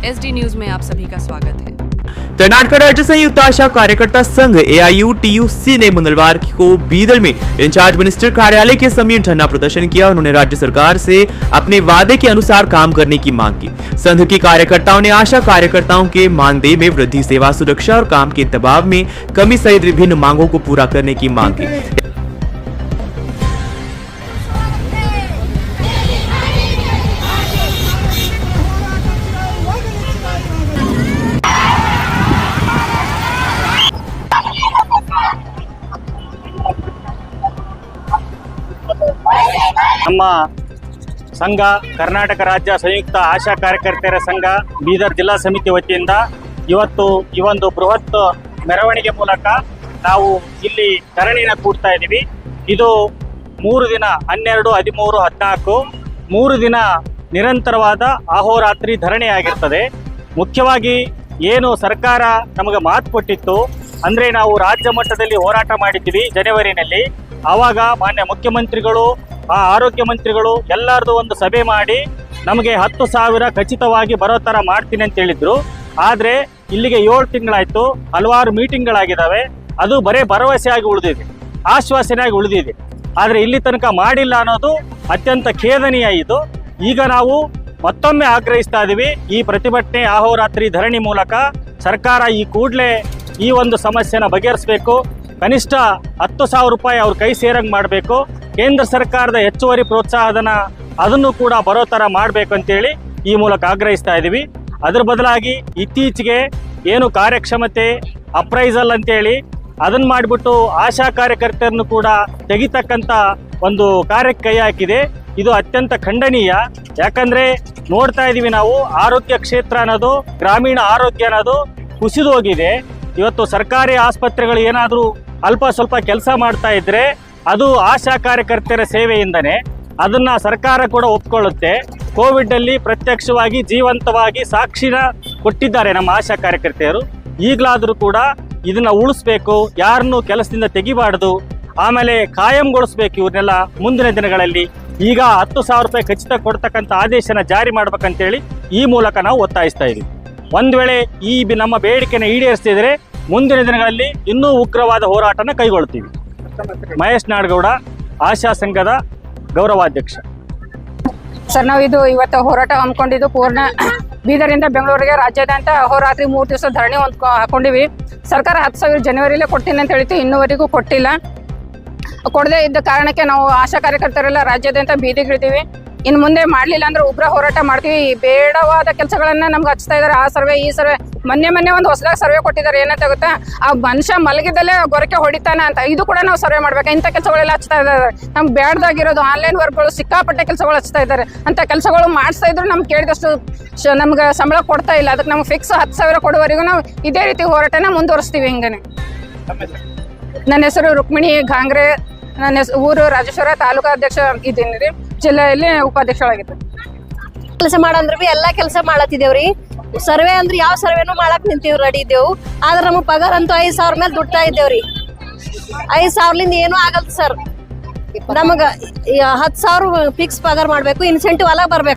SD news में आप सभी का स्वागत है। कर्नाटक राज्य संयुक्त आशा कार्यकर्ता संघ AIUTUC ने मंगलवार को बीदर में इंचार्ज मिनिस्टर कार्यालय के समीप धरना प्रदर्शन किया। उन्होंने राज्य सरकार से अपने वादे के अनुसार काम करने की मांग की। संघ के कार्यकर्ताओं ने आशा कार्यकर्ताओं के मानदेय में वृद्धि, सेवा सुरक्षा और काम के दबाव में कमी सहित विभिन्न मांगों को पूरा करने की मांग की। ನಮ್ಮ ಸಂಘ ಕರ್ನಾಟಕ ರಾಜ್ಯ ಸಂಯುಕ್ತ ಆಶಾ ಕಾರ್ಯಕರ್ತೆಯರ ಸಂಘ ಬೀದರ್ ಜಿಲ್ಲಾ ಸಮಿತಿ ವತಿಯಿಂದ ಇವತ್ತು ಈ ಒಂದು ಬೃಹತ್ ಮೆರವಣಿಗೆ ಮೂಲಕ ನಾವು ಇಲ್ಲಿ ಧರಣಿನ ಕೂಡ್ತಾ ಇದ್ದೀವಿ. ಇದು 3 ದಿನ 12, 13, 14 3 ದಿನ ನಿರಂತರವಾದ ಅಹೋರಾತ್ರಿ ಧರಣಿ ಆಗಿರ್ತದೆ. ಮುಖ್ಯವಾಗಿ ಏನು ಸರ್ಕಾರ ನಮಗೆ ಮಾತು ಕೊಟ್ಟಿತ್ತು ಅಂದರೆ ನಾವು ರಾಜ್ಯ ಮಟ್ಟದಲ್ಲಿ ಹೋರಾಟ ಮಾಡಿದ್ದೀವಿ ಜನವರಿನಲ್ಲಿ. ಆವಾಗ ಮಾನ್ಯ ಮುಖ್ಯಮಂತ್ರಿಗಳು, ಆರೋಗ್ಯ ಮಂತ್ರಿಗಳು ಎಲ್ಲರದು ಒಂದು ಸಭೆ ಮಾಡಿ ನಮಗೆ 10,000 ಖಚಿತವಾಗಿ ಬರೋ ಥರ ಮಾಡ್ತೀನಿ ಅಂತ ಹೇಳಿದ್ರು. ಆದರೆ ಇಲ್ಲಿಗೆ 7 ತಿಂಗಳಾಯಿತು, ಹಲವಾರು ಮೀಟಿಂಗ್ಗಳಾಗಿದ್ದಾವೆ. ಅದು ಬರೇ ಭರವಸೆಯಾಗಿ ಉಳಿದಿದೆ, ಆಶ್ವಾಸನೆಯಾಗಿ ಉಳಿದಿದೆ. ಆದರೆ ಇಲ್ಲಿ ತನಕ ಮಾಡಿಲ್ಲ ಅನ್ನೋದು ಅತ್ಯಂತ ಖೇದನೀಯ. ಇದು ಈಗ ನಾವು ಮತ್ತೊಮ್ಮೆ ಆಗ್ರಹಿಸ್ತಾ ಇದ್ದೀವಿ. ಈ ಪ್ರತಿಭಟನೆ ಅಹೋರಾತ್ರಿ ಧರಣಿ ಮೂಲಕ ಸರ್ಕಾರ ಈ ಕೂಡಲೇ ಈ ಒಂದು ಸಮಸ್ಯೆನ ಬಗೆಹರಿಸಬೇಕು. ಕನಿಷ್ಠ 10,000 ರೂಪಾಯಿ ಅವ್ರ ಕೈ ಸೇರಂಗೆ ಮಾಡಬೇಕು. ಕೇಂದ್ರ ಸರ್ಕಾರದ ಹೆಚ್ಚುವರಿ ಪ್ರೋತ್ಸಾಹಧನ ಅದನ್ನು ಕೂಡ ಬರೋ ಥರ ಮಾಡಬೇಕು ಅಂತೇಳಿ ಈ ಮೂಲಕ ಆಗ್ರಹಿಸ್ತಾ ಇದ್ದೀವಿ. ಅದರ ಬದಲಾಗಿ ಇತ್ತೀಚೆಗೆ ಏನು ಕಾರ್ಯಕ್ಷಮತೆ ಅಪ್ರೈಸಲ್ ಅಂತೇಳಿ ಅದನ್ನು ಮಾಡಿಬಿಟ್ಟು ಆಶಾ ಕಾರ್ಯಕರ್ತರನ್ನು ಕೂಡ ತೆಗಿತಕ್ಕಂಥ ಒಂದು ಕಾರ್ಯಕ್ಕೆ ಕೈ ಹಾಕಿದೆ. ಇದು ಅತ್ಯಂತ ಖಂಡನೀಯ. ಯಾಕಂದರೆ ನೋಡ್ತಾ ಇದ್ದೀವಿ ನಾವು, ಆರೋಗ್ಯ ಕ್ಷೇತ್ರ ಅನ್ನೋದು, ಗ್ರಾಮೀಣ ಆರೋಗ್ಯ ಅನ್ನೋದು ಕುಸಿದು ಹೋಗಿದೆ. ಇವತ್ತು ಸರ್ಕಾರಿ ಆಸ್ಪತ್ರೆಗಳು ಏನಾದರೂ ಅಲ್ಪ ಸ್ವಲ್ಪ ಕೆಲಸ ಮಾಡ್ತಾ ಇದ್ದರೆ ಅದು ಆಶಾ ಕಾರ್ಯಕರ್ತರ ಸೇವೆಯಿಂದನೇ. ಅದನ್ನು ಸರ್ಕಾರ ಕೂಡ ಒಪ್ಕೊಳ್ಳುತ್ತೆ. ಕೋವಿಡಲ್ಲಿ ಪ್ರತ್ಯಕ್ಷವಾಗಿ ಜೀವಂತವಾಗಿ ಸಾಕ್ಷಿನ ಕೊಟ್ಟಿದ್ದಾರೆ ನಮ್ಮ ಆಶಾ ಕಾರ್ಯಕರ್ತೆಯರು. ಈಗಲಾದರೂ ಕೂಡ ಇದನ್ನು ಉಳಿಸ್ಬೇಕು, ಯಾರನ್ನೂ ಕೆಲಸದಿಂದ ತೆಗಿಬಾರ್ದು. ಆಮೇಲೆ ಕಾಯಂಗೊಳಿಸ್ಬೇಕು ಇವ್ರನ್ನೆಲ್ಲ ಮುಂದಿನ ದಿನಗಳಲ್ಲಿ. ಈಗ 10,000 ರೂಪಾಯಿ ಖಚಿತ ಕೊಡ್ತಕ್ಕಂಥ ಆದೇಶನ ಜಾರಿ ಮಾಡ್ಬೇಕಂತೇಳಿ ಈ ಮೂಲಕ ನಾವು ಒತ್ತಾಯಿಸ್ತಾ ಇದ್ದೀವಿ. ಒಂದು ವೇಳೆ ಈ ನಮ್ಮ ಬೇಡಿಕೆನ ಈಡೇರಿಸ್ತಿದ್ರೆ ಮುಂದಿನ ದಿನಗಳಲ್ಲಿ ಇನ್ನೂ ಉಗ್ರವಾದ ಹೋರಾಟನ ಕೈಗೊಳ್ತೀವಿ. ಮಹೇಶ್ ನಾಡಗೌಡ, ಆಶಾ ಸಂಘದ ಗೌರವಾಧ್ಯಕ್ಷ. ಸರ್, ನಾವು ಇವತ್ತು ಹೋರಾಟ ಹಮ್ಮಿಕೊಂಡಿದ್ದು ಪೂರ್ಣ ಬೀದರಿಂದ ಬೆಂಗಳೂರಿಗೆ ರಾಜ್ಯಾದ್ಯಂತ ಅಹೋರಾತ್ರಿ 3 ದಿವಸ ಧರಣಿ ಹಾಕೊಂಡಿವಿ. ಸರ್ಕಾರ 10,000 ಜನವರಿಲೇ ಕೊಡ್ತೀನಿ ಅಂತ ಹೇಳಿತ್ತು, ಇನ್ನೂವರೆಗೂ ಕೊಟ್ಟಿಲ್ಲ. ಕೊಡದೇ ಇದ್ದ ಕಾರಣಕ್ಕೆ ನಾವು ಆಶಾ ಕಾರ್ಯಕರ್ತರೆಲ್ಲ ರಾಜ್ಯಾದ್ಯಂತ ಬೀದಿಗಿಳಿದೀವಿ. ಇನ್ನು ಮುಂದೆ ಮಾಡಲಿಲ್ಲ ಅಂದ್ರೆ ಉಗ್ರ ಹೋರಾಟ ಮಾಡ್ತೀವಿ. ಬೇಡವಾದ ಕೆಲಸಗಳನ್ನ ನಮ್ಗೆ ಹಚ್ತಾ ಇದ್ದಾರೆ. ಆ ಸರ್ವೆ ಈ ಸರ್ವೆ, ಮೊನ್ನೆ ಒಂದು ಹೊಸದಾಗಿ ಸರ್ವೆ ಕೊಟ್ಟಿದ್ದಾರೆ. ಏನಂತ ಗೊತ್ತಾ, ಆ ಮನುಷ್ಯ ಮಲಗಿದಲ್ಲೇ ಗೊರಕೆ ಹೊಡಿತಾನೆ ಅಂತ. ಇದು ಕೂಡ ನಾವು ಸರ್ವೆ ಮಾಡ್ಬೇಕು. ಇಂಥ ಕೆಲಸಗಳೆಲ್ಲ ಹಚ್ತಾ ಇದ್ದಾರೆ. ನಮ್ಗೆ ಬೇಡದಾಗಿರೋದು ಆನ್ಲೈನ್ ವರ್ಕ್ಗಳು, ಸಿಕ್ಕಾಪಟ್ಟೆ ಕೆಲಸಗಳು ಹಚ್ತಾ ಇದ್ದಾರೆ. ಅಂತ ಕೆಲಸಗಳು ಮಾಡಿಸ್ತಾ ಇದ್ರು ನಮ್ಗೆ ಕೇಳಿದಷ್ಟು ನಮ್ಗೆ ಸಂಬಳ ಕೊಡ್ತಾ ಇಲ್ಲ. ಅದಕ್ಕೆ ನಮ್ಗೆ ಫಿಕ್ಸ್ 10,000 ಕೊಡುವವರೆಗೂ ನಾವು ಇದೇ ರೀತಿ ಹೋರಾಟನ ಮುಂದುವರಿಸ್ತೀವಿ. ಹಿಂಗನೆ. ನನ್ನ ಹೆಸರು ರುಕ್ಮಿಣಿ ಘಾಂಗ್ರೆ. ನನ್ನ ಊರು ರಾಜೇಶ್ವರ, ತಾಲೂಕಾ ಅಧ್ಯಕ್ಷ ಇದ್ದೀನಿ ರೀ. ಜಿಲ್ಲೆಯಲ್ಲಿ ಉಪಾಧ್ಯಕ್ಷರಾಗಿದ್ದೆ. ಕೆಲಸ ಮಾಡಂದ್ರೆ ಬಿ ಎಲ್ಲಾ ಕೆಲಸ ಮಾಡತ್ತಿದ್ದೇವ್ರಿ. ಸರ್ವೆ ಅಂದ್ರೆ ಯಾವ ಸರ್ವೆನೂ ಮಾಡಕ್ ನಿಂತೀವಿ, ರೆಡಿ ಇದ್ದೇವು. ಆದ್ರೆ ನಮಗ್ ಪಗಾರ ಅಂತೂ 5,000 ಮೇಲೆ ದುಡ್ತಾ ಇದ್ದೇವ್ರಿ. 5,000ಲಿಂದ ಏನೂ ಆಗಲ್ತ ಸರ್. ನಮಗ 10,000 ಫಿಕ್ಸ್ ಪಗಾರ ಮಾಡ್ಬೇಕು, ಇನ್ಸೆಂಟಿವ್ ಎಲ್ಲ ಬರ್ಬೇಕು.